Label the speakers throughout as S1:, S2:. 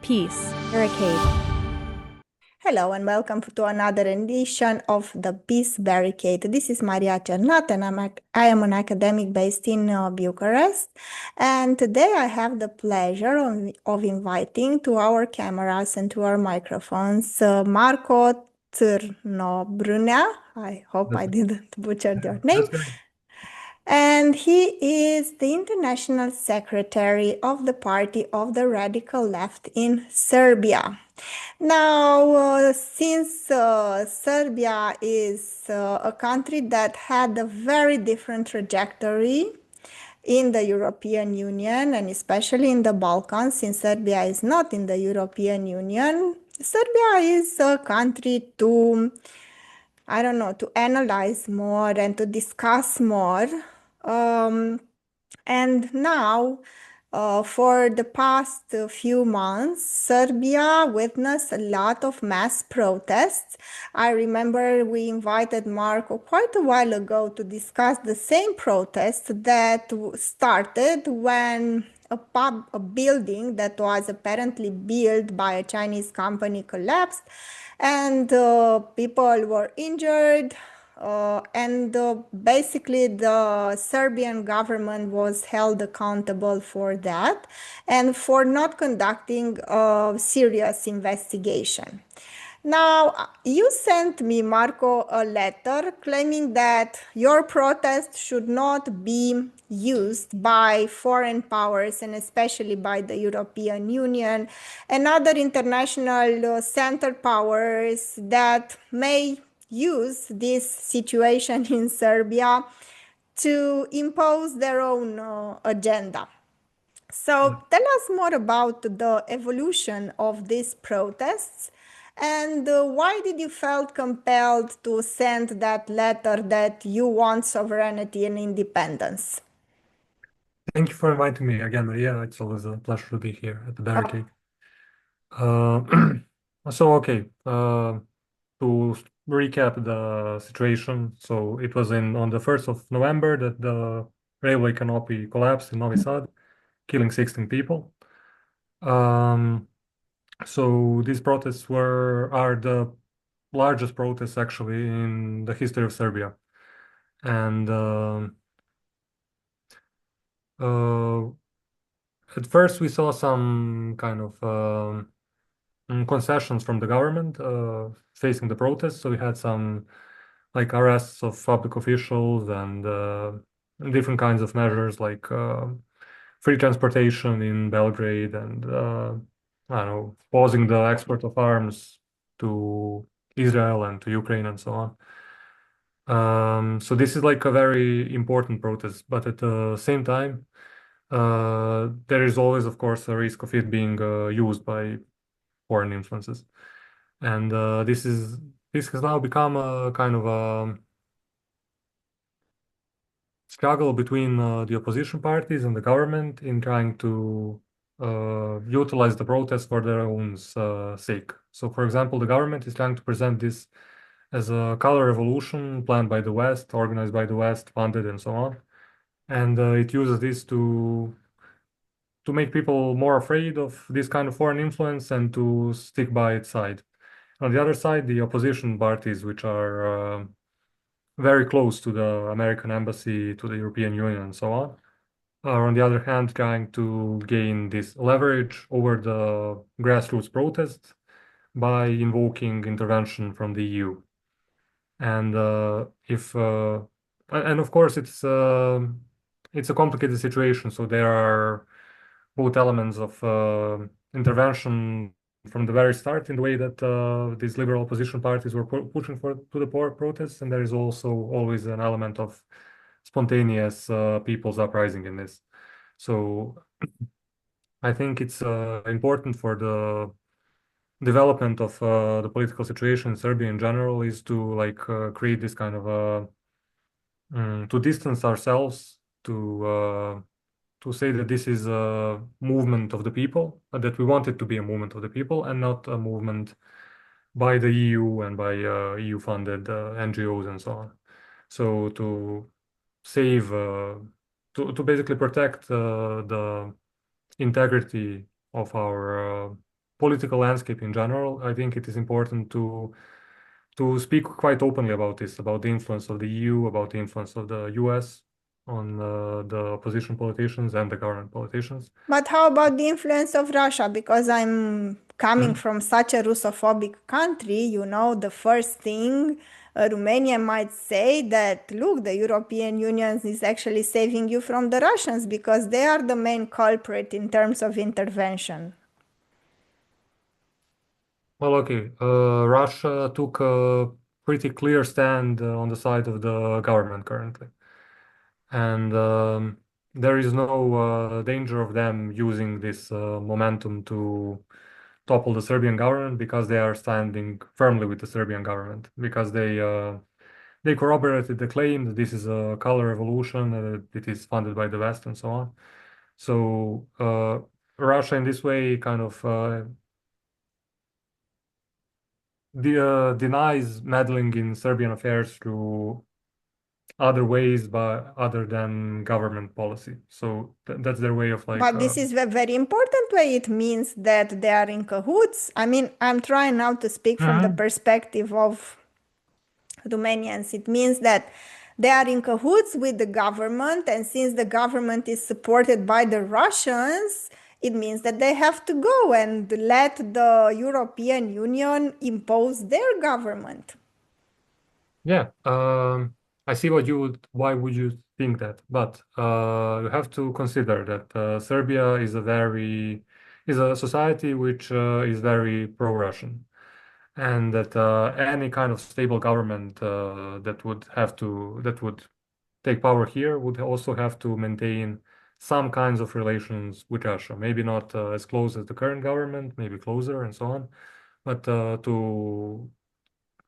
S1: Peace, Barricade.
S2: Hello and welcome to another edition of the Peace Barricade. This is Maria Cernat and I am an academic based in Bucharest. And today I have the pleasure of inviting to our cameras and to our microphones Marko Crnobrnja. I hope I didn't butcher your name.
S3: That's great.
S2: And he is the international secretary of the Party of the Radical Left in Serbia. Now, since Serbia is a country that had a very different trajectory in the European Union and especially in the Balkans, since Serbia is not in the European Union, Serbia is a country to analyze more and to discuss more. And now, for the past few months, Serbia witnessed a lot of mass protests. I remember we invited Marko quite a while ago to discuss the same protests that started when a building that was apparently built by a Chinese company collapsed and people were injured. Basically, the Serbian government was held accountable for that and for not conducting a serious investigation. Now, you sent me, Marko, a letter claiming that your protest should not be used by foreign powers and especially by the European Union and other international center powers that may use this situation in Serbia to impose their own agenda. So tell us more about the evolution of these protests and why did you felt compelled to send that letter that you want sovereignty and independence?
S3: Thank you for inviting me again, Maria. It's always a pleasure to be here at the Barricade. Uh, okay, to recap the situation. So it was on the 1st of November that the railway canopy collapsed in Novi Sad, killing 16 people. So these protests are the largest protests actually in the history of Serbia. And at first, we saw some kind of concessions from the government facing the protests. So we had some like arrests of public officials and different kinds of measures like free transportation in Belgrade and I don't know, pausing the export of arms to Israel and to Ukraine and so on. So this is like a very important protest, but at the same time, there is always, of course, a risk of it being used by foreign influences, and this has now become a kind of a struggle between the opposition parties and the government in trying to utilize the protests for their own sake. So, for example, the government is trying to present this as a color revolution planned by the West, organized by the West, funded, and so on, and it uses this to make people more afraid of this kind of foreign influence and to stick by its side. On the other side, the opposition parties, which are very close to the American embassy, to the European Union, and so on, are on the other hand trying to gain this leverage over the grassroots protests by invoking intervention from the EU. And and of course it's a complicated situation. So there are both elements of intervention from the very start in the way that these liberal opposition parties were pushing to the protests, and there is also always an element of spontaneous people's uprising in this. So I think it's important for the development of the political situation in Serbia in general is to like create this kind of to distance ourselves to say that this is a movement of the people, that we want it to be a movement of the people and not a movement by the EU and by EU-funded NGOs and so on. So to save, to basically protect the integrity of our political landscape in general, I think it is important to speak quite openly about this, about the influence of the EU, about the influence of the US on the opposition politicians and the government politicians.
S2: But how about the influence of Russia? Because I'm coming
S3: Mhm.
S2: from such a Russophobic country, the first thing Romania might say that, look, the European Union is actually saving you from the Russians because they are the main culprit in terms of intervention.
S3: Well, okay. Russia took a pretty clear stand on the side of the government currently. And there is no danger of them using this momentum to topple the Serbian government because they are standing firmly with the Serbian government, because they corroborated the claim that this is a color revolution, that it is funded by the West and so on. So Russia in this way kind of denies meddling in Serbian affairs through other ways, but other than government policy. So that's their way of like.
S2: But this is a very important way. It means that they are in cahoots. I mean, I'm trying now to speak from the
S3: Mhm.
S2: perspective of Romanians. It means that they are in cahoots with the government, and since the government is supported by the Russians, it means that they have to go and let the European Union impose their government.
S3: Yeah, I see why would you think that? But you have to consider that Serbia is a society which is very pro-Russian, and that any kind of stable government that would take power here would also have to maintain some kinds of relations with Russia. Maybe not as close as the current government, maybe closer and so on, but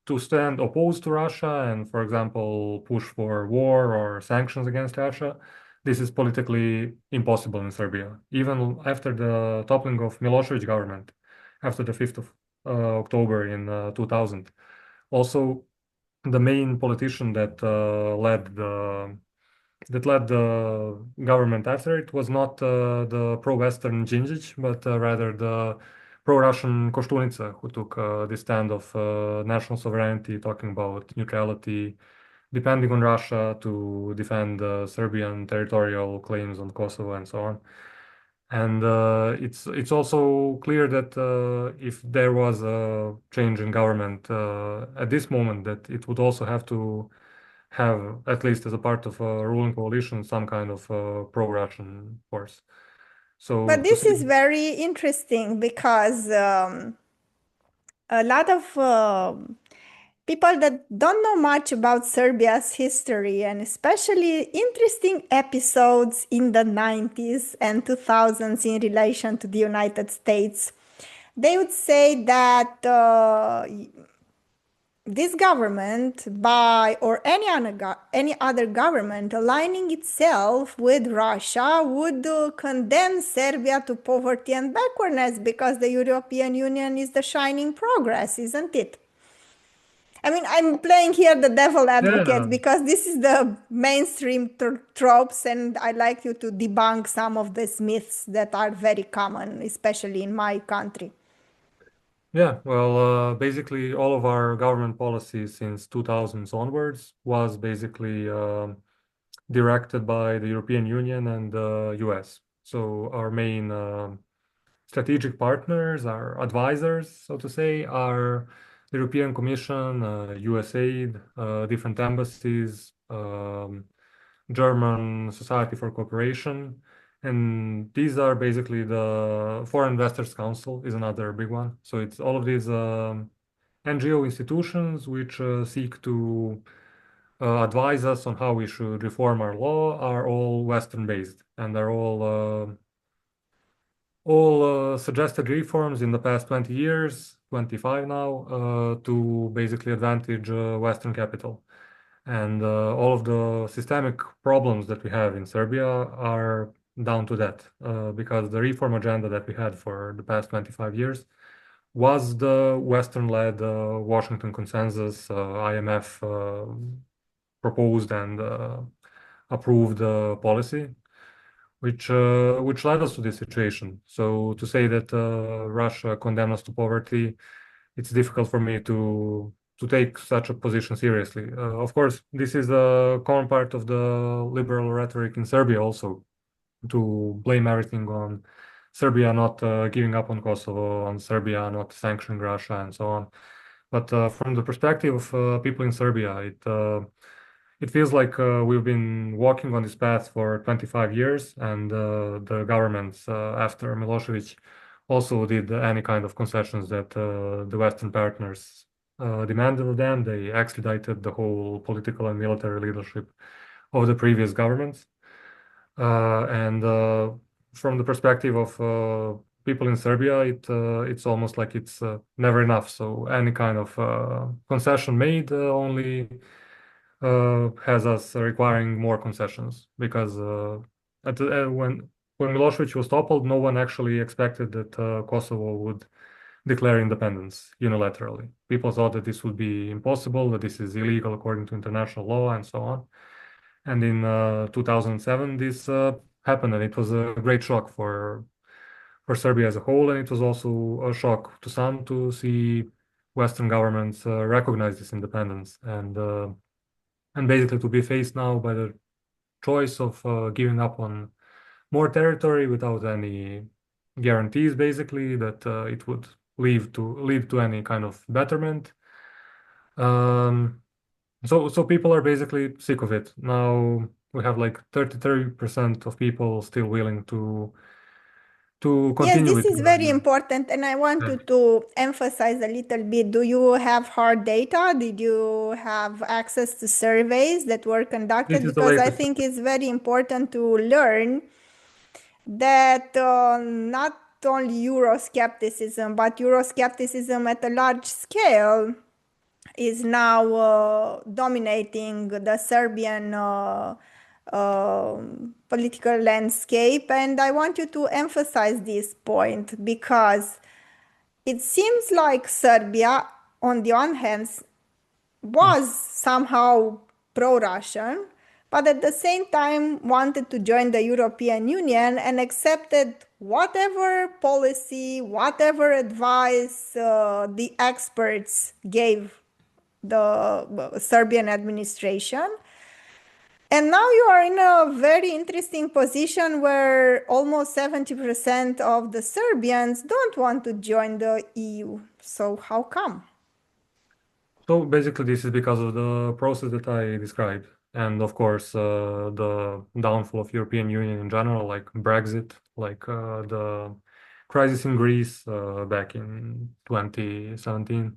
S3: to stand opposed to Russia and, for example, push for war or sanctions against Russia, this is politically impossible in Serbia. Even after the toppling of Milosevic government, after the 5th of October in 2000. Also, the main politician that led the government after it was not the pro-Western Djindjic, but rather the pro-Russian Kostunica, who took the stand of national sovereignty, talking about neutrality, depending on Russia to defend Serbian territorial claims on Kosovo and so on. And it's also clear that if there was a change in government at this moment, that it would also have to have, at least as a part of a ruling coalition, some kind of pro-Russian force. So
S2: But
S3: to
S2: this
S3: say,
S2: is very interesting because a lot of people that don't know much about Serbia's history and especially interesting episodes in the 90s and 2000s in relation to the United States, they would say that this government by or any other government aligning itself with Russia would condemn Serbia to poverty and backwardness because the European Union is the shining progress, isn't it? I mean, I'm playing here the devil
S3: yeah,
S2: advocate because this is the mainstream tropes, and I like you to debunk some of these myths that are very common, especially in my country.
S3: yeah. Well, basically, all of our government policies since 2000s onwards was basically directed by the European Union and the US. So our main strategic partners, our advisors, so to say, are the European Commission, USAID, different embassies, German Society for Cooperation. And these are basically the Foreign Investors Council is another big one. So it's all of these NGO institutions which seek to advise us on how we should reform our law are all Western based and they're all suggested reforms in the past 20 years, 25 now, to basically advantage Western capital. And all of the systemic problems that we have in Serbia are down to that, because the reform agenda that we had for the past 25 years was the Western-led Washington Consensus, IMF proposed and approved policy, which led us to this situation. So to say that Russia condemned us to poverty, it's difficult for me to take such a position seriously. Of course, this is a common part of the liberal rhetoric in Serbia also, to blame everything on Serbia not giving up on Kosovo, on Serbia not sanctioning Russia, and so on. But from the perspective of people in Serbia, it feels like we've been walking on this path for 25 years, and the governments after Milosevic also did any kind of concessions that the Western partners demanded of them. They extradited the whole political and military leadership of the previous governments. And from the perspective of people in Serbia, it's almost like it's never enough. So any kind of concession made only has us requiring more concessions because when Milosevic was toppled, no one actually expected that Kosovo would declare independence unilaterally. People thought that this would be impossible, that this is illegal according to international law, and so on. And in 2007, this happened, and it was a great shock for Serbia as a whole, and it was also a shock to some to see Western governments recognize this independence and basically to be faced now by the choice of giving up on more territory without any guarantees, basically, that it would lead to any kind of betterment. Um, so people are basically sick of it. Now we have like 30% of people still willing to
S2: Yes,
S3: continue
S2: this
S3: with
S2: is very
S3: the
S2: important, and I want
S3: yeah.
S2: you to emphasize a little bit. Do you have hard data? Did you have access to surveys that were
S3: This
S2: conducted?
S3: is the
S2: Because I
S3: latest.
S2: think it's very important to learn that not only Euroscepticism, but Euroscepticism at a large scale is now dominating the Serbian political landscape. And I want you to emphasize this point because it seems like Serbia, on the one hand,
S3: Mm.
S2: was somehow pro-Russian, but at the same time wanted to join the European Union and accepted whatever policy, whatever advice the experts gave the Serbian administration. And now you are in a very interesting position where almost 70% of the Serbians don't want to join the EU. So, how come?
S3: So basically, this is because of the process that I described, and of course, the downfall of European Union in general, like Brexit, like the crisis in Greece back in 2017,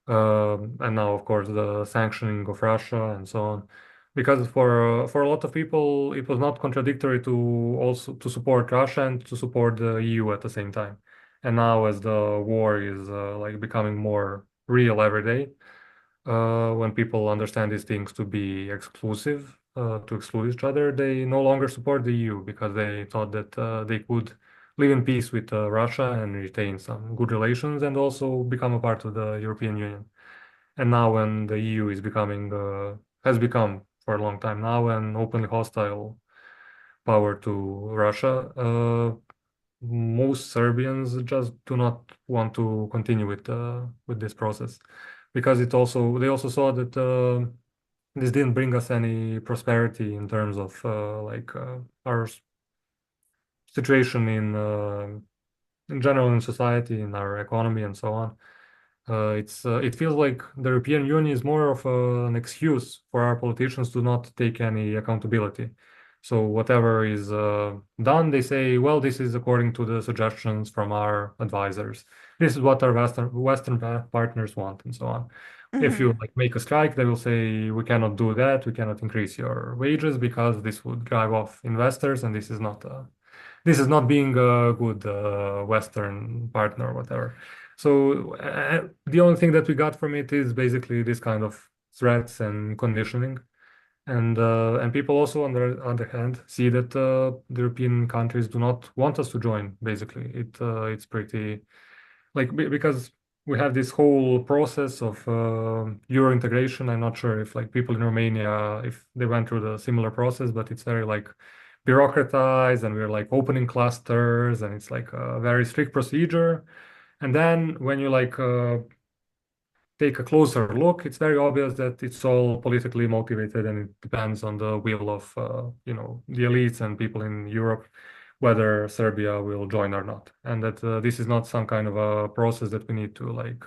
S3: and now, of course, the sanctioning of Russia and so on. Because for a lot of people, it was not contradictory to also to support Russia and to support the EU at the same time. And now, as the war is like becoming more real every day, when people understand these things to be exclusive, to exclude each other, they no longer support the EU because they thought that they could live in peace with Russia and retain some good relations and also become a part of the European Union. And now, when the EU is has become for a long time now an openly hostile power to Russia, most Serbians just do not want to continue with this process because they also saw that this didn't bring us any prosperity in terms of our situation in general in society, in our economy, and so on. It feels like the European Union is more of an excuse for our politicians to not take any accountability. So whatever is done, they say, well, this is according to the suggestions from our advisors. This is what our Western partners want, and so on. If you
S2: Mhm.
S3: like make a strike, they will say, we cannot do that. We cannot increase your wages because this would drive off investors, and this is not being a good Western partner or whatever. So the only thing that we got from it is basically this kind of threats and conditioning. And people also, on the other hand, see that the European countries do not want us to join. Basically, it's pretty like because we have this whole process of Euro integration. I'm not sure if like people in Romania if they went through the similar process, but it's very like bureaucratized, and we're like opening clusters, and it's like a very strict procedure. And then when you like take a closer look, it's very obvious that it's all politically motivated, and it depends on the will of the elites and people in Europe whether Serbia will join or not, and that this is not some kind of a process that we need to like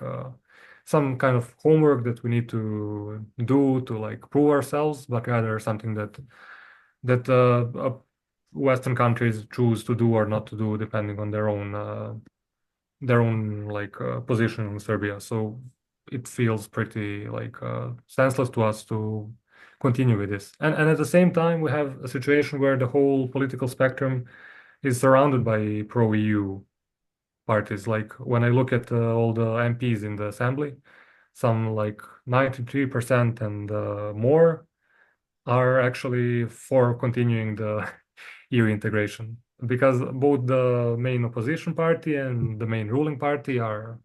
S3: some kind of homework that we need to do to like prove ourselves, but rather something that Western countries choose to do or not to do depending on their own like position in Serbia. So it feels pretty like senseless to us to continue with this. And at the same time, we have a situation where the whole political spectrum is surrounded by pro-EU parties. Like when I look at all the MPs in the assembly, some like 93% and more are actually for continuing the EU integration, because both the main opposition party and the main ruling party are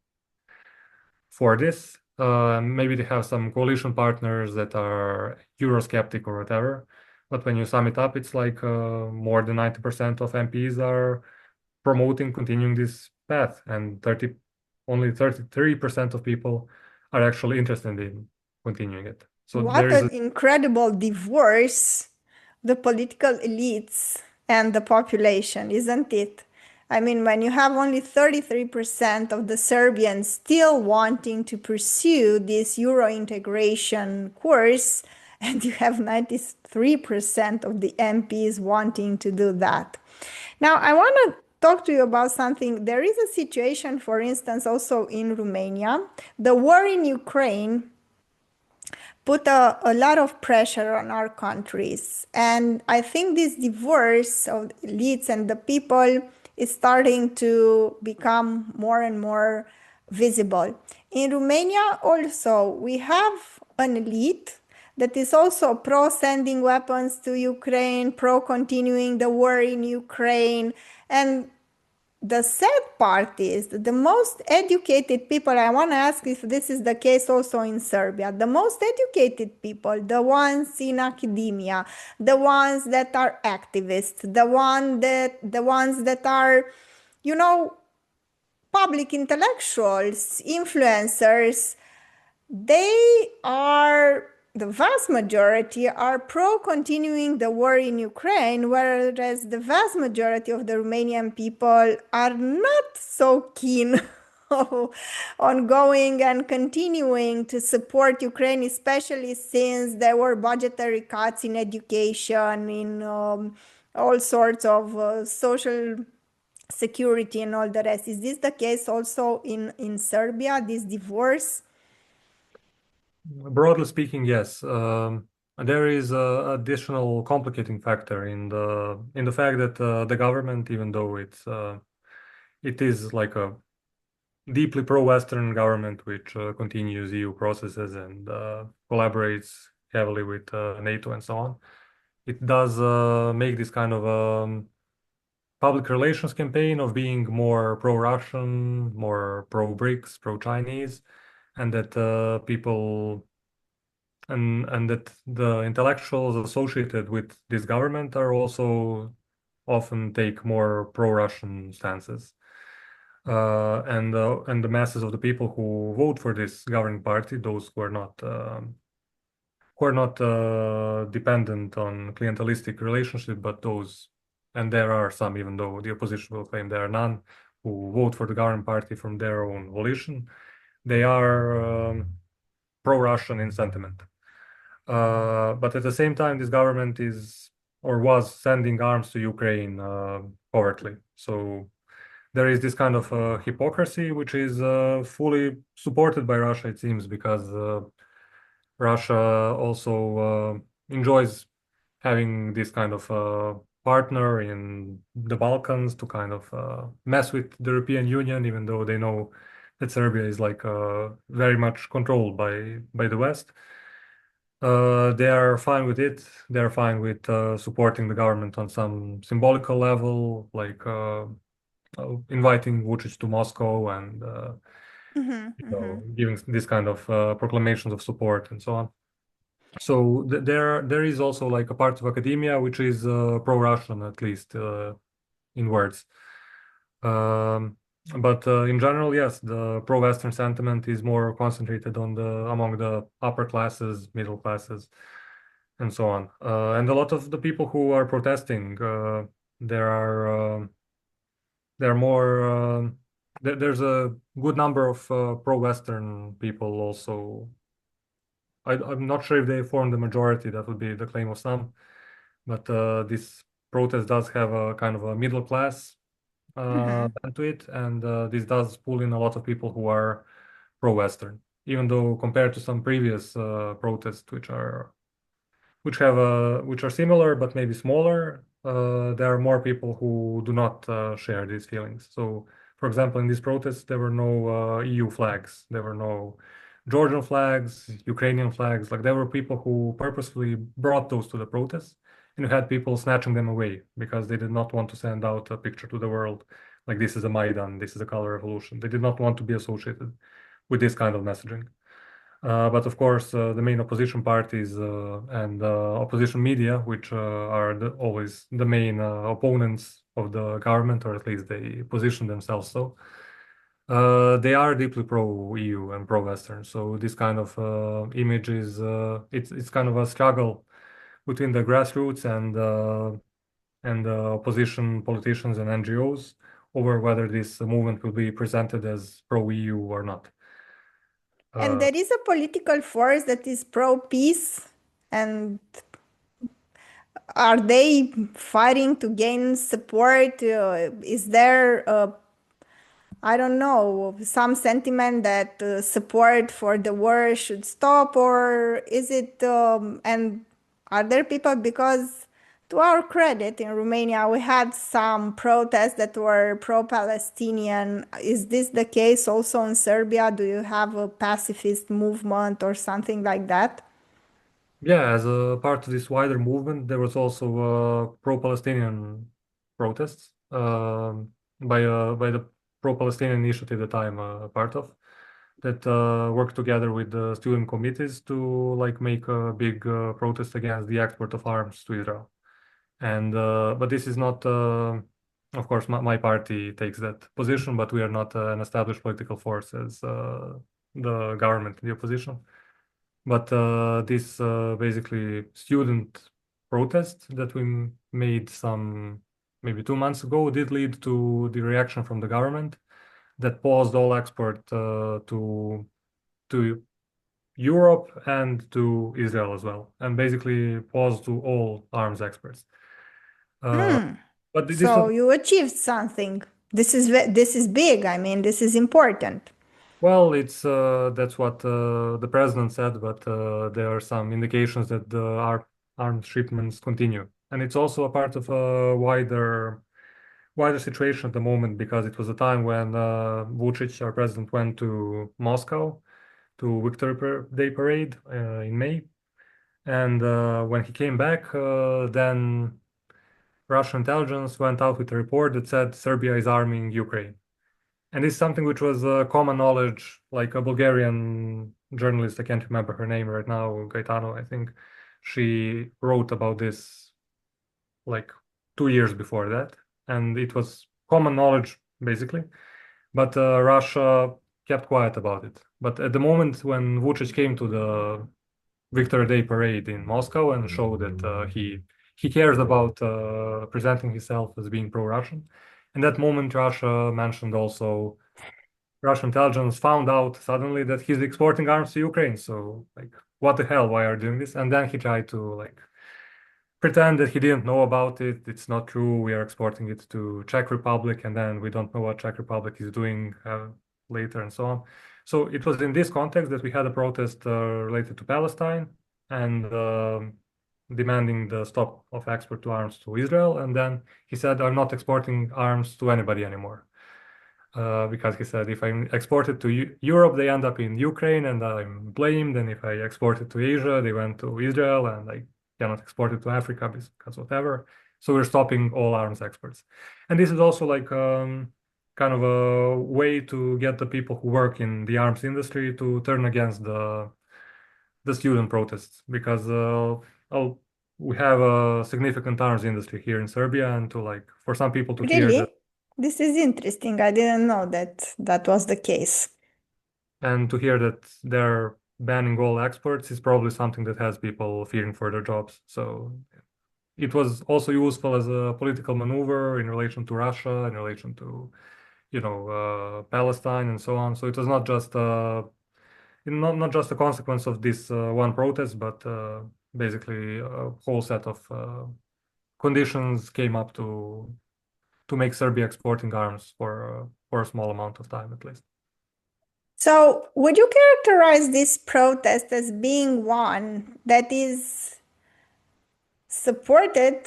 S3: for this. Maybe they have some coalition partners that are Eurosceptic or whatever, but when you sum it up, it's like more than 90% of MPs are promoting continuing this path, and only 33% of people are actually interested in continuing it. So there
S2: What
S3: is
S2: an incredible divorce, the political elites and the population, isn't it? I mean, when you have only 33% of the Serbians still wanting to pursue this Euro integration course, and you have 93% of the MPs wanting to do that. Now, I want to talk to you about something. There is a situation, for instance, also in Romania. The war in Ukraine put a lot of pressure on our countries. And I think this divorce of elites and the people is starting to become more and more visible. In Romania, also, we have an elite that is also pro sending weapons to Ukraine, pro continuing the war in Ukraine. And the sad part is that the most educated people, I want to ask if this is the case also in Serbia, the most educated people, the ones in academia, the ones that are activists, the ones that are, you know, public intellectuals, influencers, they are, the vast majority are pro continuing the war in Ukraine, whereas the vast majority of the Romanian people are not so keen on going and continuing to support Ukraine, especially since there were budgetary cuts in education, in all sorts of social security and all the rest. Is this the case also in Serbia, this divorce?
S3: broadly speaking, yes. There is a additional complicating factor in the fact that the government, even though it is like a deeply pro-Western government which continues EU processes and collaborates heavily with NATO and so on, it does make this kind of public relations campaign of being more pro-Russian, more pro-BRICS, pro-Chinese, and that people and that the intellectuals associated with this government are also often take more pro-Russian stances. And the masses of the people who vote for this governing party, those who are not dependent on clientelistic relationship, but those, and there are some, even though the opposition will claim there are none, who vote for the governing party from their own volition, they are pro-Russian in sentiment. But at the same time, this government is or was sending arms to Ukraine covertly. So there is this kind of hypocrisy, which is fully supported by Russia, it seems, because Russia also enjoys having this kind of partner in the Balkans to kind of mess with the European Union, even though they know that Serbia is like very much controlled by the West. They are fine with it. They're fine with supporting the government on some symbolical level, like inviting Vucic to Moscow and
S2: Mhm, mhm.
S3: giving this kind of proclamations of support and so on. So there is also like a part of academia which is pro-Russian, at least in words. Um, but in general, yes, the pro-Western sentiment is more concentrated on among the upper classes, middle classes, and so on. And a lot of the people who are protesting, there are there are more. There's a good number of pro-Western people also. I'm not sure if they form the majority. That would be the claim of some, but this protest does have a kind of a middle class bent to it, and this does pull in a lot of people who are pro-Western, even though compared to some previous protests, which are similar but maybe smaller, there are more people who do not share these feelings. So, for example, in these protests, there were no EU flags, there were no Georgian flags, Ukrainian flags. Like there were people who purposefully brought those to the protests, and you had people snatching them away because they did not want to send out a picture to the world like this is a Maidan, this is a color revolution. They did not want to be associated with this kind of messaging. But of course, the main opposition parties and opposition media, which are always the main opponents of the government, or at least they position themselves so, they are deeply pro-EU and pro-Western. So this kind of image is it's kind of a struggle between the grassroots and opposition politicians and NGOs over whether this movement will be presented as pro-EU or not.
S2: And there is a political force that is pro-peace, and are they fighting to gain support? Is there, I don't know, some sentiment that support for the war should stop, or is it, and are there people, because to our credit, in Romania, we had some protests that were pro-Palestinian. Is this the case also in Serbia? Do you have a pacifist movement or something like that?
S3: Yeah, as a part of this wider movement, there was also pro-Palestinian protests by the pro-Palestinian initiative that I'm a part of, that work together with the student committees to like make a big protest against the export of arms to Israel. And but this is not, of course, my party takes that position, but we are not an established political force as the government, the opposition. But this basically student protest that we made some maybe 2 months ago did lead to the reaction from the government that paused all export to Europe and to Israel as well, and basically paused to all arms exports. Uh, but this was
S2: So you achieved something. This is big. I mean, this is important.
S3: well, it's that's what the president said, but there are some indications that the arms shipments continue, and it's also a part of a wider situation at the moment because it was a time when Vucic, our president, went to Moscow to Day parade in May, and when he came back, then Russian intelligence went out with a report that said Serbia is arming Ukraine. And it's something which was common knowledge, like a Bulgarian journalist, I can't remember her name right now, Gaetano, I think. She wrote about this like 2 years before that. And it was common knowledge, basically. But Russia kept quiet about it. But at the moment when Vucic came to the Victory Day parade in Moscow and showed that he cares about presenting himself as being pro-Russian, in that moment, Russia mentioned also Russian intelligence found out suddenly that he's exporting arms to Ukraine. So like, what the hell? Why are you doing this? And then he tried to like pretend that he didn't know about it. It's not true. We are exporting it to Czech Republic, and then we don't know what Czech Republic is doing later, and so on. So it was in this context that we had a protest related to Palestine and demanding the stop of export to arms to Israel. And then he said, "I'm not exporting arms to anybody anymore." Because he said if I export it to Europe, they end up in Ukraine and I'm blamed. And if I export it to Asia, they went to Israel and I cannot export it to Africa because whatever. So we're stopping all arms exports. And this is also like kind of a way to get the people who work in the arms industry to turn against the student protests because oh, we have a significant arms industry here in Serbia, and to like for some people to hear that
S2: Really? This is interesting. I didn't know that that was the case.
S3: they're banning all exports is probably something that has people fearing for their jobs. So it was also useful as a political maneuver in relation to Russia, in relation to, Palestine and so on. So it was not just a consequence of this one protest, but basically a whole set of conditions came up to make Serbia exporting arms for a small amount of time at least.
S2: So, would you characterize this protest as being one that is supported,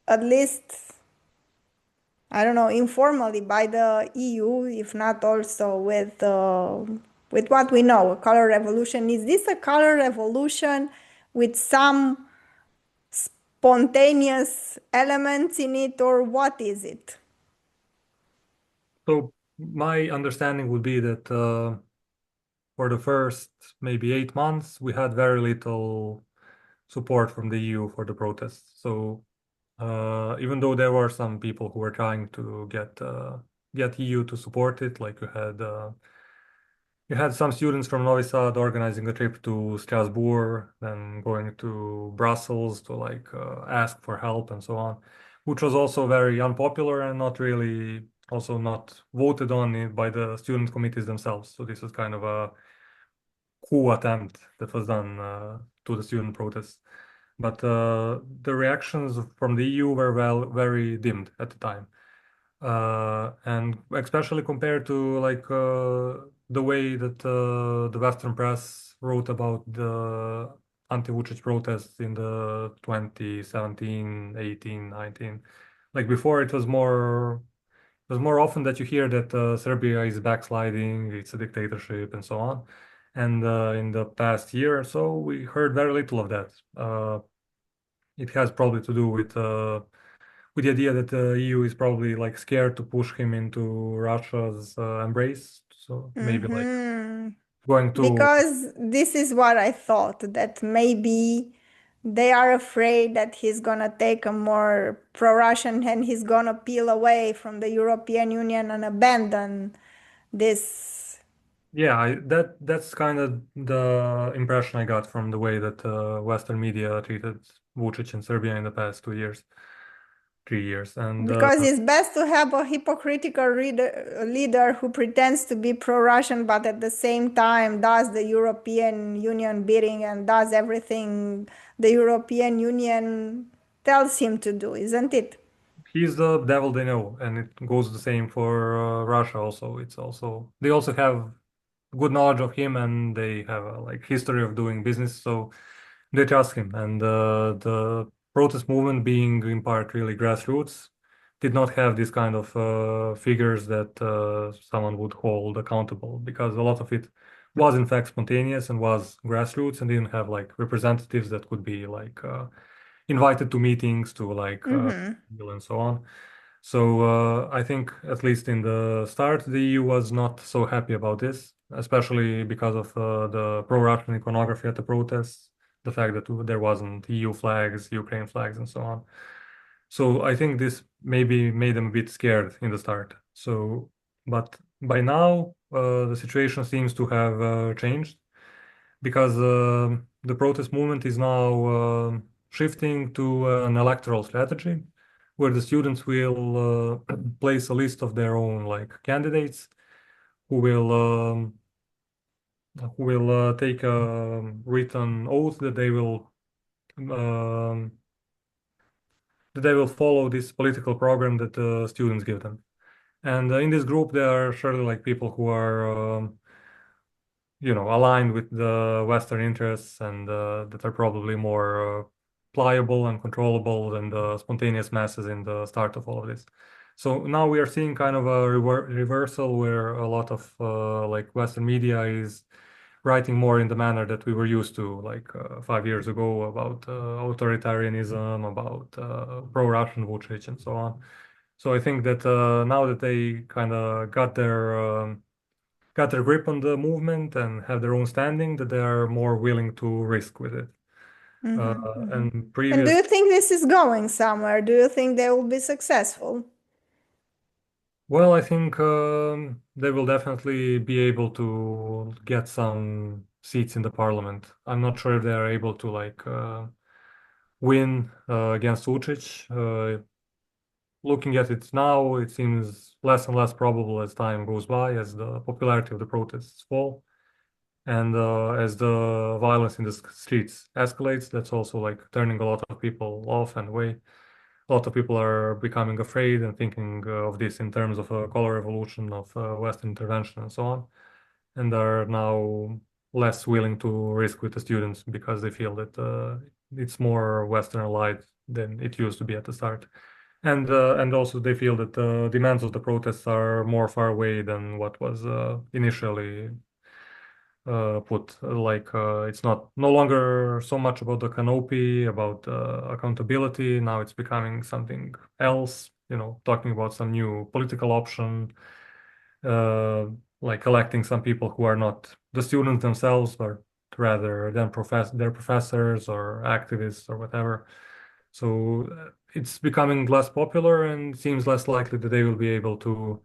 S2: at least, I don't know, informally by the EU, if not also with what we know, a color revolution? Is this a color revolution with some spontaneous elements in it, or what is it?
S3: So my understanding would be that for the first maybe 8 months, we had very little support from the EU for the protests. So even though there were some people who were trying to get EU to support it, like you had some students from Novi Sad organizing a trip to Strasbourg, then going to Brussels to like ask for help and so on, which was also very unpopular and not really also not voted on by the student committees themselves. So this was kind of a coup attempt that was done to the student protests. But the reactions from the EU were very dimmed at the time. And especially compared to like the way that the Western press wrote about the anti-Vucic protests in the 2017, 18, 19. Like before, it was more often that you hear that Serbia is backsliding, it's a dictatorship, and so on. And in the past year or so, we heard very little of that. It has probably to do with the idea that the EU is probably like scared to push him into Russia's embrace. So maybe like
S2: Hmm.
S3: going to,
S2: Because this is what I thought, that maybe they are afraid that he's gonna take a more pro-Russian and he's gonna peel away from the European Union and abandon this.
S3: yeah, that's kind of the impression I got from the way that Western media treated Vucic in Serbia in the past 2 years, 3 years, and
S2: Because it's best to have a hypocritical leader who pretends to be pro-Russian, but at the same time does the European Union bidding and does everything the European Union tells him to do, isn't it?
S3: he's the devil they know, and it goes the same for Russia also. It's also they also have good knowledge of him, and they have a like history of doing business, so they trust him. And the protest movement, being in part really grassroots, did not have this kind of figures that someone would hold accountable, because a lot of it was in fact spontaneous and was grassroots and didn't have like representatives that could be like invited to meetings to like
S2: Mm-hmm.
S3: and so on. So I think at least in the start, the EU was not so happy about this, especially because of the pro-Russian iconography at the protests, the fact that there wasn't EU flags, Ukraine flags, and so on. So I think this maybe made them a bit scared in the start. So, but by now, the situation seems to have changed because the protest movement is now shifting to an electoral strategy where the students will place a list of their own like candidates who will um, take a written oath um, that they will follow this political program that the students give them. And in this group, there are surely like people who are aligned with the Western interests and that are probably more pliable and controllable than the spontaneous masses in the start of all of this. So now we are seeing kind of a reversal where a lot of like Western media is writing more in the manner that we were used to like 5 years ago about authoritarianism, about pro-Russian Vucic and so on. So I think that now that they kind of got their got their grip on the movement and have their own standing, that they are more willing to risk with it. And
S2: And do
S3: previous,
S2: you think this is going somewhere? Do you think they will be successful?
S3: well, I think they will definitely be able to get some seats in the parliament. I'm not sure if they are able to like win against Vucic. Looking at it now, it seems less and less probable as time goes by, as the popularity of the protests fall. And as the violence in the streets escalates, that's also like turning a lot of people off and away. A lot of people are becoming afraid and thinking of this in terms of a color revolution, of Western intervention, and so on, and are now less willing to risk with the students because they feel that it's more Western allied than it used to be at the start. And also they feel that the demands of the protests are more far away than what was initially put. Like it's not no longer so much about the canopy, about accountability. Now it's becoming something else. Talking about some new political option, uh, like electing some people who are not the students themselves, but rather than their professors or activists or whatever. So it's becoming less popular and seems less likely that they will be able to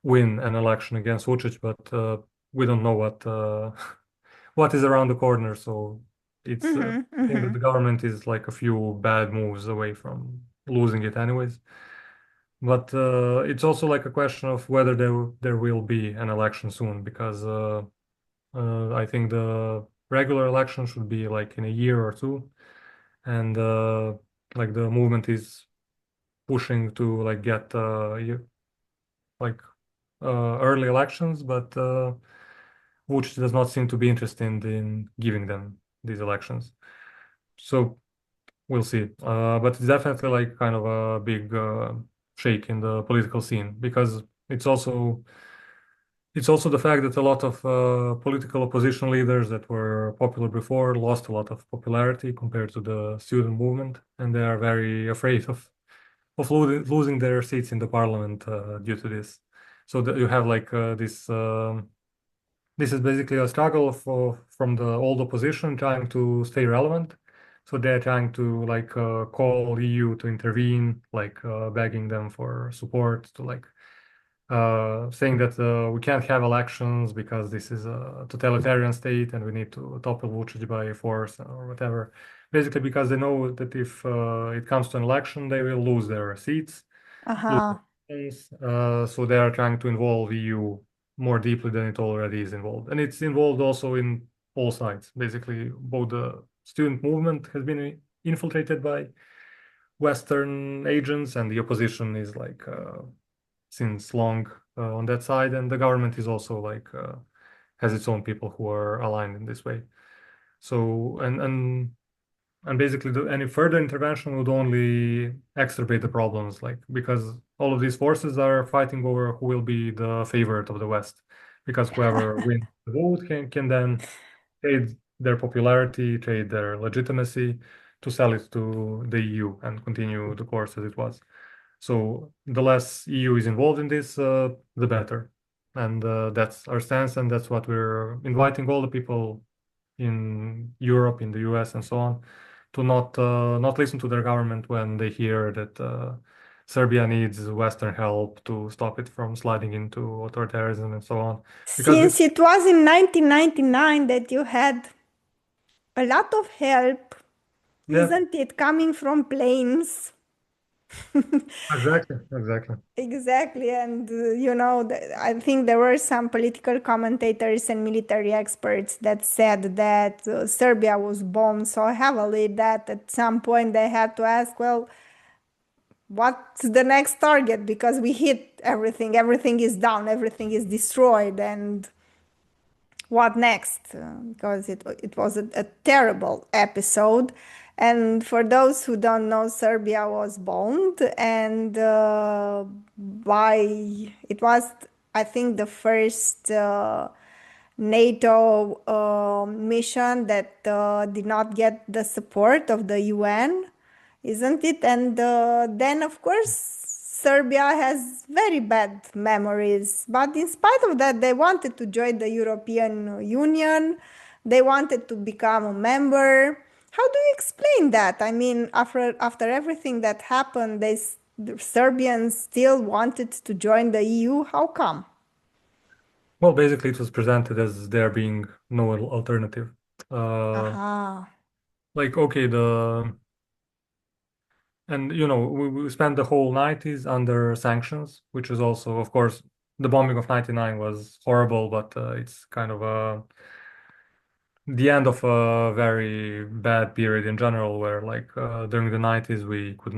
S3: win an election against Vucic, but we don't know what is around the corner. So it's I think that the government is like a few bad moves away from losing it anyways. But it's also like a question of whether there will be an election soon, because I think the regular election should be like in a year or two, and like the movement is pushing to like get like early elections, but Vucic does not seem to be interested in giving them these elections. So we'll see. But it's definitely like kind of a big shake in the political scene, because it's also the fact that a lot of political opposition leaders that were popular before lost a lot of popularity compared to the student movement, and they are very afraid of losing their seats in the parliament due to this. So that you have like this is basically a struggle from the old opposition trying to stay relevant. So they're trying to like call EU to intervene, like begging them for support, to like saying that we can't have elections because this is a totalitarian state and we need to topple Vucic by force or whatever. Basically, because they know that if it comes to an election, they will lose their seats, lose
S2: Uh-huh.
S3: their things. So they are trying to involve EU more deeply than it already is involved. And it's involved also in all sides. Basically, both the student movement has been infiltrated by Western agents, and the opposition is like since long on that side, and the government is also like has its own people who are aligned in this way. So and basically any further intervention would only exacerbate the problems, like because all of these forces are fighting over who will be the favorite of the West, because whoever wins the vote can then trade their popularity, trade their legitimacy to sell it to the EU and continue the course as it was. So the less EU is involved in this, the better. And that's our stance, and that's what we're inviting all the people in Europe, in the US, and so on, to not listen to their government when they hear that Serbia needs Western help to stop it from sliding into authoritarianism and so on. Because
S2: Since it was in 1999 that you had a lot of help,
S3: yeah,
S2: isn't it, coming from planes?
S3: exactly, exactly.
S2: Exactly. And, I think there were some political commentators and military experts that said that Serbia was bombed so heavily that at some point they had to ask, well, what's the next target? Because we hit everything, everything is down, everything is destroyed. And what next? Because it was a terrible episode. And for those who don't know, Serbia was bombed, and by it was, I think, the first NATO mission that did not get the support of the UN, isn't it? And then, of course, Serbia has very bad memories, but in spite of that, they wanted to join the European Union. They wanted to become a member. How do you explain that? I mean, after everything that happened, the Serbians still wanted to join the EU. How come?
S3: Well, basically, it was presented as there being no alternative. Uh,
S2: Aha.
S3: like, okay, and we spent the whole 90s under sanctions, which is also, of course, the bombing of 99 was horrible, but it's kind of the end of a very bad period in general, where like during the 90s we could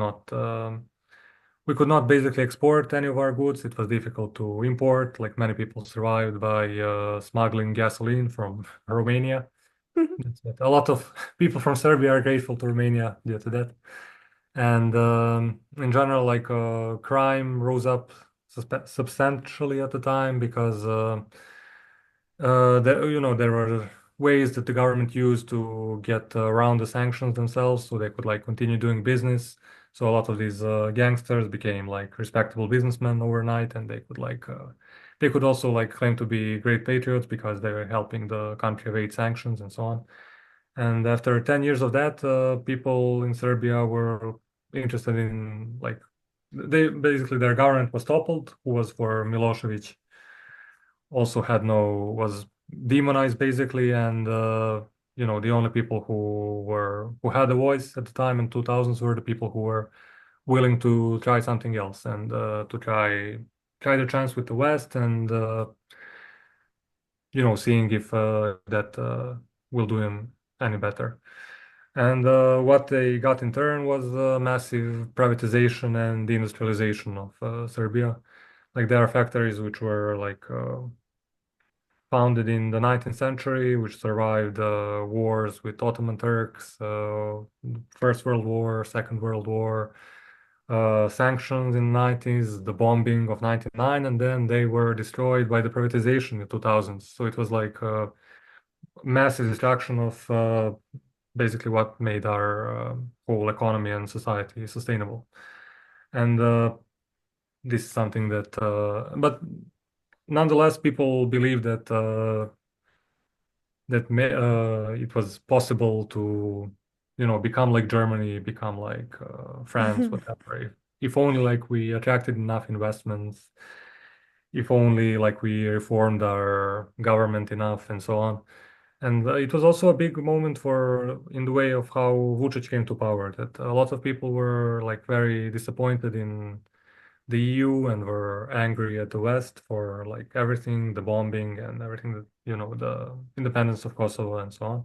S3: not basically export any of our goods. It was difficult to import. Like many people survived by smuggling gasoline from Romania. That's it. A lot of people from Serbia are grateful to Romania due to that. And in general, like crime rose up substantially at the time because there were ways that the government used to get around the sanctions themselves, so they could like continue doing business. So a lot of these gangsters became like respectable businessmen overnight, and they could also like claim to be great patriots because they were helping the country evade sanctions and so on. And after 10 years of that, people in Serbia were interested in like they basically their government was toppled, who was for Milosevic, also had no was demonized basically, and the only people who had a voice at the time in 2000s were the people who were willing to try something else and to try their chance with the West and seeing if that will do him any better. And what they got in turn was massive privatization and deindustrialization of Serbia. Like there are factories which were like founded in the 19th century, which survived wars with Ottoman Turks, First World War, Second World War, sanctions in the 90s, the bombing of 99, and then they were destroyed by the privatization in the 2000s. So it was like massive destruction of basically what made our whole economy and society sustainable. And this is something that, but nonetheless, people believe that it was possible to, become like Germany, become like France, whatever. If only like we attracted enough investments, if only like we reformed our government enough, and so on. And it was also a big moment in the way of how Vucic came to power. That a lot of people were like very disappointed in the EU and were angry at the West for like everything, the bombing and everything that, the independence of Kosovo and so on.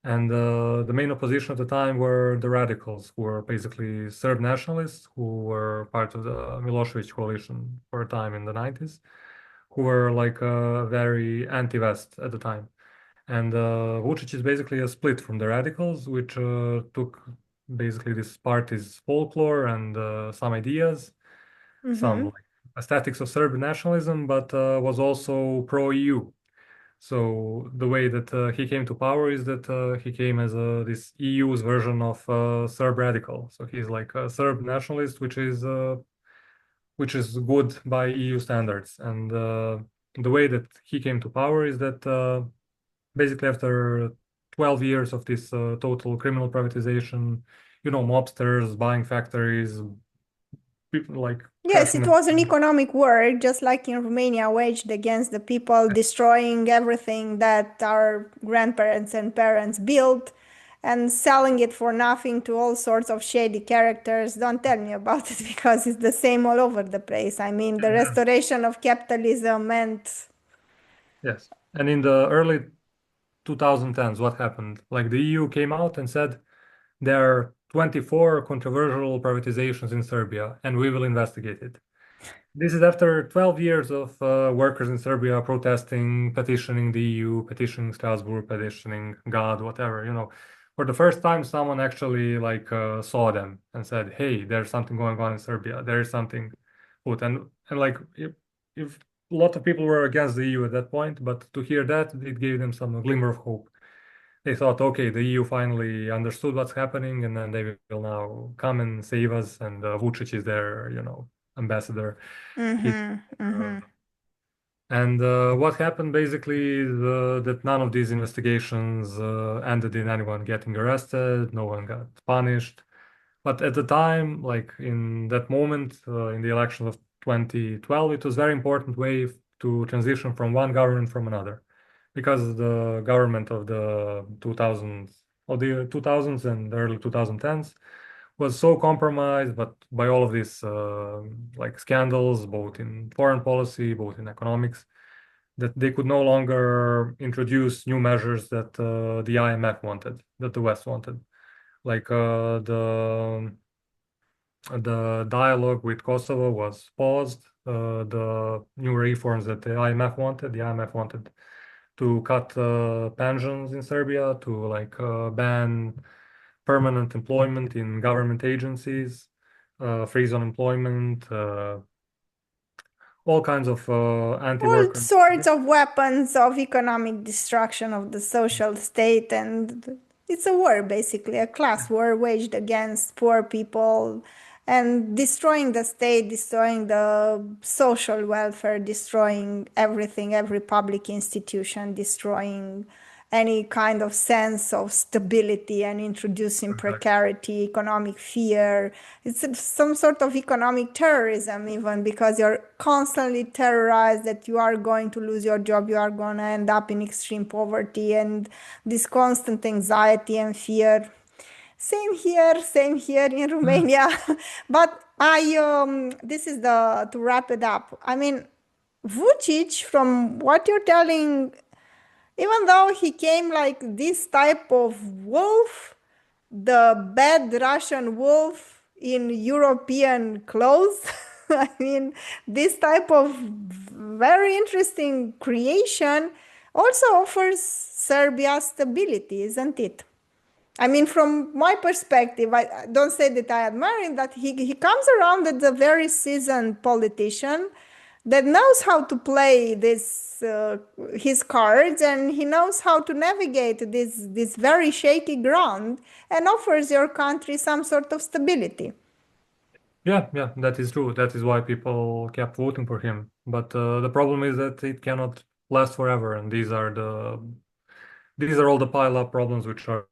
S3: And the main opposition at the time were the radicals, who were basically Serb nationalists, who were part of the Milosevic coalition for a time in the 90s, who were like very anti-West at the time. And Vucic is basically a split from the radicals, which took basically this party's folklore and some ideas, some
S2: Hmm.
S3: like aesthetics of Serbian nationalism, but was also pro-EU. So the way that he came to power is that he came as this EU's version of Serb radical. So he's like a Serb nationalist, which is good by EU standards. And the way that he came to power is that basically after 12 years of this total criminal privatization, mobsters buying factories, people like
S2: Yes,
S3: crashing
S2: it
S3: them.
S2: was an economic war, just like in Romania, waged against the people, destroying everything that our grandparents and parents built and selling it for nothing to all sorts of shady characters. Don't tell me about it because it's the same all over the place. I mean, the
S3: Yeah.
S2: restoration of capitalism meant.
S3: Yes. And in the early 2010s, what happened? Like the EU came out and said there are 24 controversial privatizations in Serbia, and we will investigate it. This is after 12 years of workers in Serbia protesting, petitioning the EU, petitioning Strasbourg, petitioning God, whatever. For the first time, someone actually like saw them and said, "Hey, there's something going on in Serbia. There is something good." And like if a lot of people were against the EU at that point, but to hear that, it gave them some glimmer of hope. They thought, okay, the EU finally understood what's happening, and then they will now come and save us. And Vucic is their, ambassador. He,
S2: Mm-hmm.
S3: uh,
S2: Mm-hmm.
S3: and what happened basically is that none of these investigations ended in anyone getting arrested. No one got punished. But at the time, like in that moment, in the elections of 2012, it was very important way to transition from one government from another, because the government of the 2000s and early 2010s was so compromised, but by all of these like scandals, both in foreign policy, both in economics, that they could no longer introduce new measures that the IMF wanted, that the West wanted, like the dialogue with Kosovo was paused. The new reforms that the IMF wanted to cut pensions in Serbia, to like ban permanent employment in government agencies, freeze unemployment, all kinds of
S2: All
S3: anti-worker.
S2: sorts of weapons of economic destruction of the social state, and it's a war, basically a class war waged against poor people, and destroying the state, destroying the social welfare, destroying everything, every public institution, destroying any kind of sense of stability, and introducing precarity, economic fear. It's some sort of economic terrorism, even, because you're constantly terrorized that you are going to lose your job, you are going to end up in extreme poverty, and this constant anxiety and fear. Same here in Romania. But this is the to wrap it up. I mean, Vucic, from what you're telling, even though he came like this type of wolf, the bad Russian wolf in European clothes, I mean, this type of very interesting creation also offers Serbia stability, isn't it? I mean, from my perspective, I don't say that I admire him, that he comes around as a very seasoned politician that knows how to play his cards, and he knows how to navigate this very shaky ground, and offers your country some sort of stability.
S3: Yeah, yeah, that is true. That is why people kept voting for him. But the problem is that it cannot last forever, and these are all the pile-up problems which are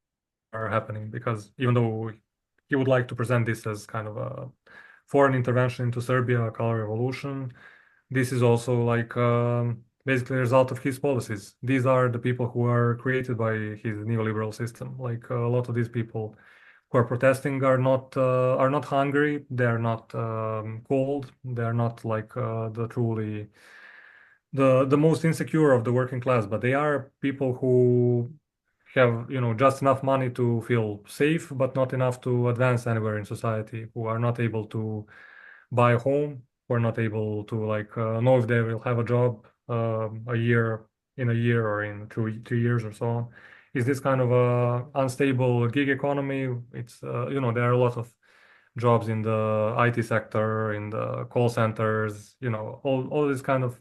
S3: happening. Because even though he would like to present this as kind of a foreign intervention into Serbia, a color revolution, this is also like basically a result of his policies. These are the people who are created by his neoliberal system. Like a lot of these people who are protesting are not hungry. They are not cold. They are not like the truly the most insecure of the working class. But they are people who have, just enough money to feel safe, but not enough to advance anywhere in society. Who are not able to buy a home, who are not able to like know if they will have a job in a year or in 2 years or so on. Is this kind of a unstable gig economy? It's there are a lot of jobs in the IT sector, in the call centers, all this kind of,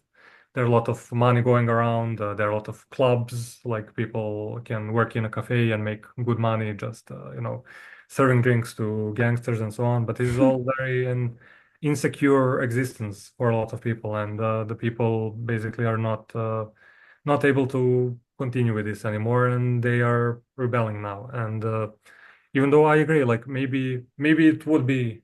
S3: there are a lot of money going around. There are a lot of clubs, like people can work in a cafe and make good money just, serving drinks to gangsters and so on. But this is all very an insecure existence for a lot of people, and the people basically are not able to continue with this anymore, and they are rebelling now. And even though I agree, like maybe it would be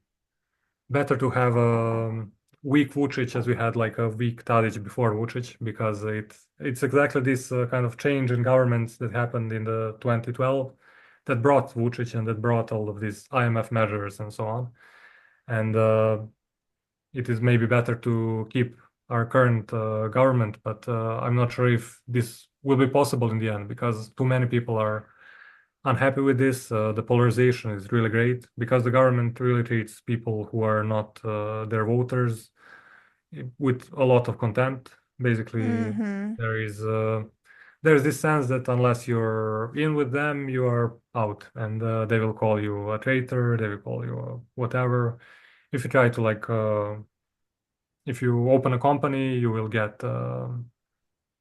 S3: better to have a weak Vucic as we had like a weak Tadic before Vucic, because it's exactly this kind of change in governments that happened in the 2012 that brought Vucic and that brought all of these IMF measures and so on. And it is maybe better to keep our current government, but I'm not sure if this will be possible in the end, because too many people are unhappy with this. The polarization is really great because the government really treats people who are not their voters with a lot of contempt. Basically,
S2: Mm-hmm.
S3: there is there's this sense that unless you're in with them, you are out, and they will call you a traitor. They will call you whatever. If you try to like, if you open a company, you will get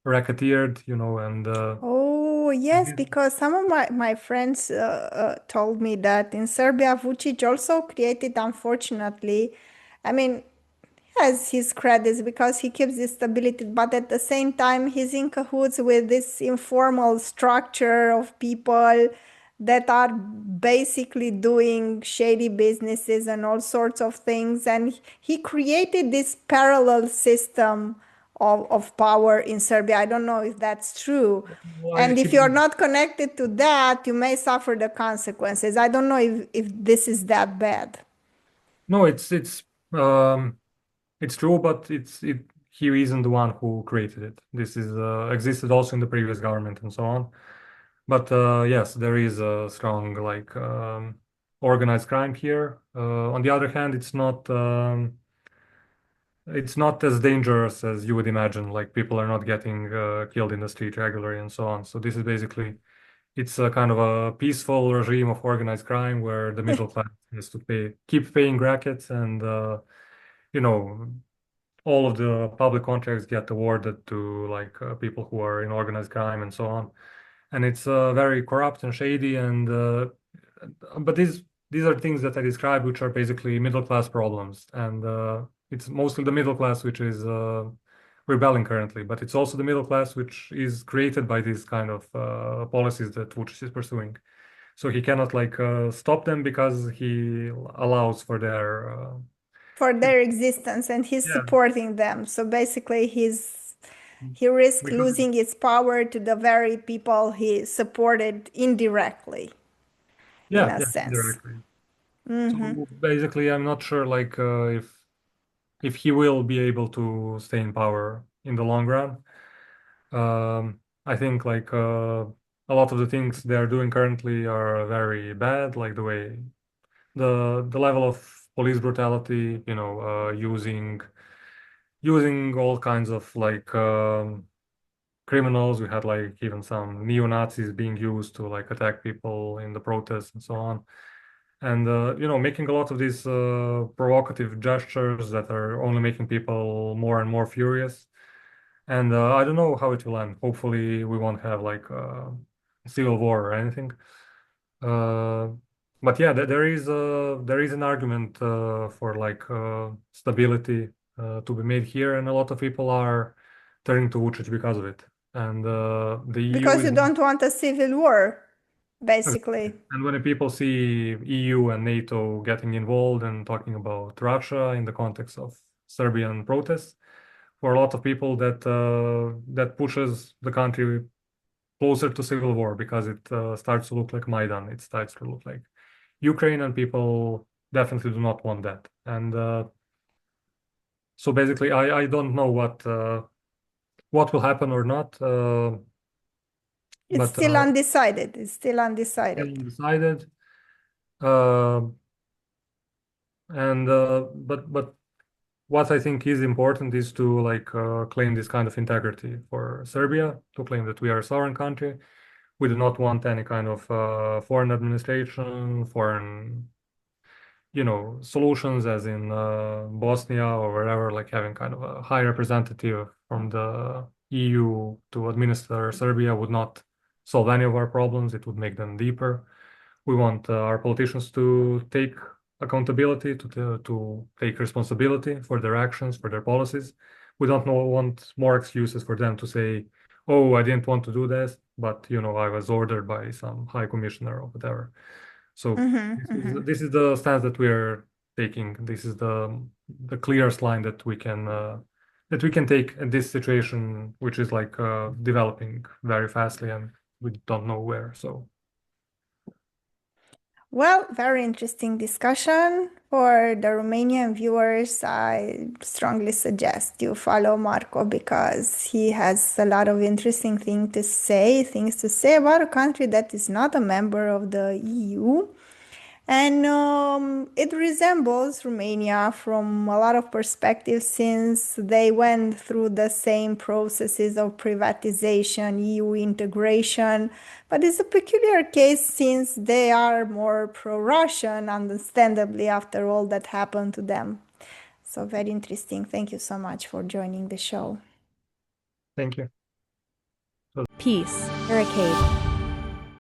S3: racketeered, and
S2: Oh, yes, because some of my friends told me that in Serbia, Vucic also created, unfortunately, I mean, has his credits because he keeps this stability, but at the same time, he's in cahoots with this informal structure of people that are basically doing shady businesses and all sorts of things. And he created this parallel system of power in Serbia. I don't know if that's true.
S3: Why
S2: And
S3: he
S2: if you're not connected to that, you may suffer the consequences. I don't know if this is that bad.
S3: No, it's true, but he isn't the one who created it. This is existed also in the previous government and so on. But yes, there is a strong like organized crime here. On the other hand, it's not as dangerous as you would imagine. Like people are not getting killed in the street regularly and so on. So this is basically it's a kind of a peaceful regime of organized crime where the middle class has to keep paying rackets, and you know, all of the public contracts get awarded to like people who are in organized crime and so on. And it's very corrupt and shady, and but these are things that I describe, which are basically middle class problems, and it's mostly the middle class which is rebelling currently, but it's also the middle class which is created by these kind of policies that Vucic is pursuing. So he cannot like stop them because he allows
S2: For their existence, and he's
S3: yeah,
S2: supporting them. So basically, he risks
S3: because
S2: losing his power to the very people he supported indirectly, in
S3: yeah,
S2: a
S3: yeah,
S2: sense.
S3: indirectly. So basically, I'm not sure like if he will be able to stay in power in the long run. I think like a lot of the things they are doing currently are very bad, like the way the level of police brutality, using all kinds of like criminals. We had like even some neo-Nazis being used to like attack people in the protests and so on. And making a lot of these provocative gestures that are only making people more and more furious. And I don't know how it will end. Hopefully, we won't have like civil war or anything. Uh, but yeah, there is an argument for like stability to be made here, and a lot of people are turning to Vucic because of it. And the EU
S2: Because
S3: is
S2: you don't want a civil war, basically.
S3: and when people see EU and NATO getting involved and talking about Russia in the context of Serbian protests, for a lot of people that pushes the country closer to civil war because it starts to look like Maidan. It starts to look like Ukraine, and people definitely do not want that. And so basically, I don't know what will happen or not,
S2: It's
S3: but
S2: still undecided. It's still
S3: still
S2: undecided.
S3: undecided. Uh, and but what I think is important is to like claim this kind of integrity for Serbia, to claim that we are a sovereign country. We do not want any kind of foreign administration, foreign, solutions as in Bosnia or wherever, like having kind of a high representative from the EU to administer Serbia would not solve any of our problems. It would make them deeper. We want our politicians to take accountability, to take responsibility for their actions, for their policies. We don't want more excuses for them to say, "Oh, I didn't want to do this, but I was ordered by some high commissioner or whatever." So this is the stance that we're taking. This is the clearest line that we can take in this situation, which is like developing very fastly, and we don't know where. So.
S2: Well, very interesting discussion. For the Romanian viewers, I strongly suggest you follow Marko because he has a lot of interesting things to say about a country that is not a member of the EU. And it resembles Romania from a lot of perspectives since they went through the same processes of privatization, EU integration. But it's a peculiar case since they are more pro-Russian, understandably, after all that happened to them. So very interesting. Thank you so much for joining the show.
S3: Thank you.
S1: Peace, Barricade.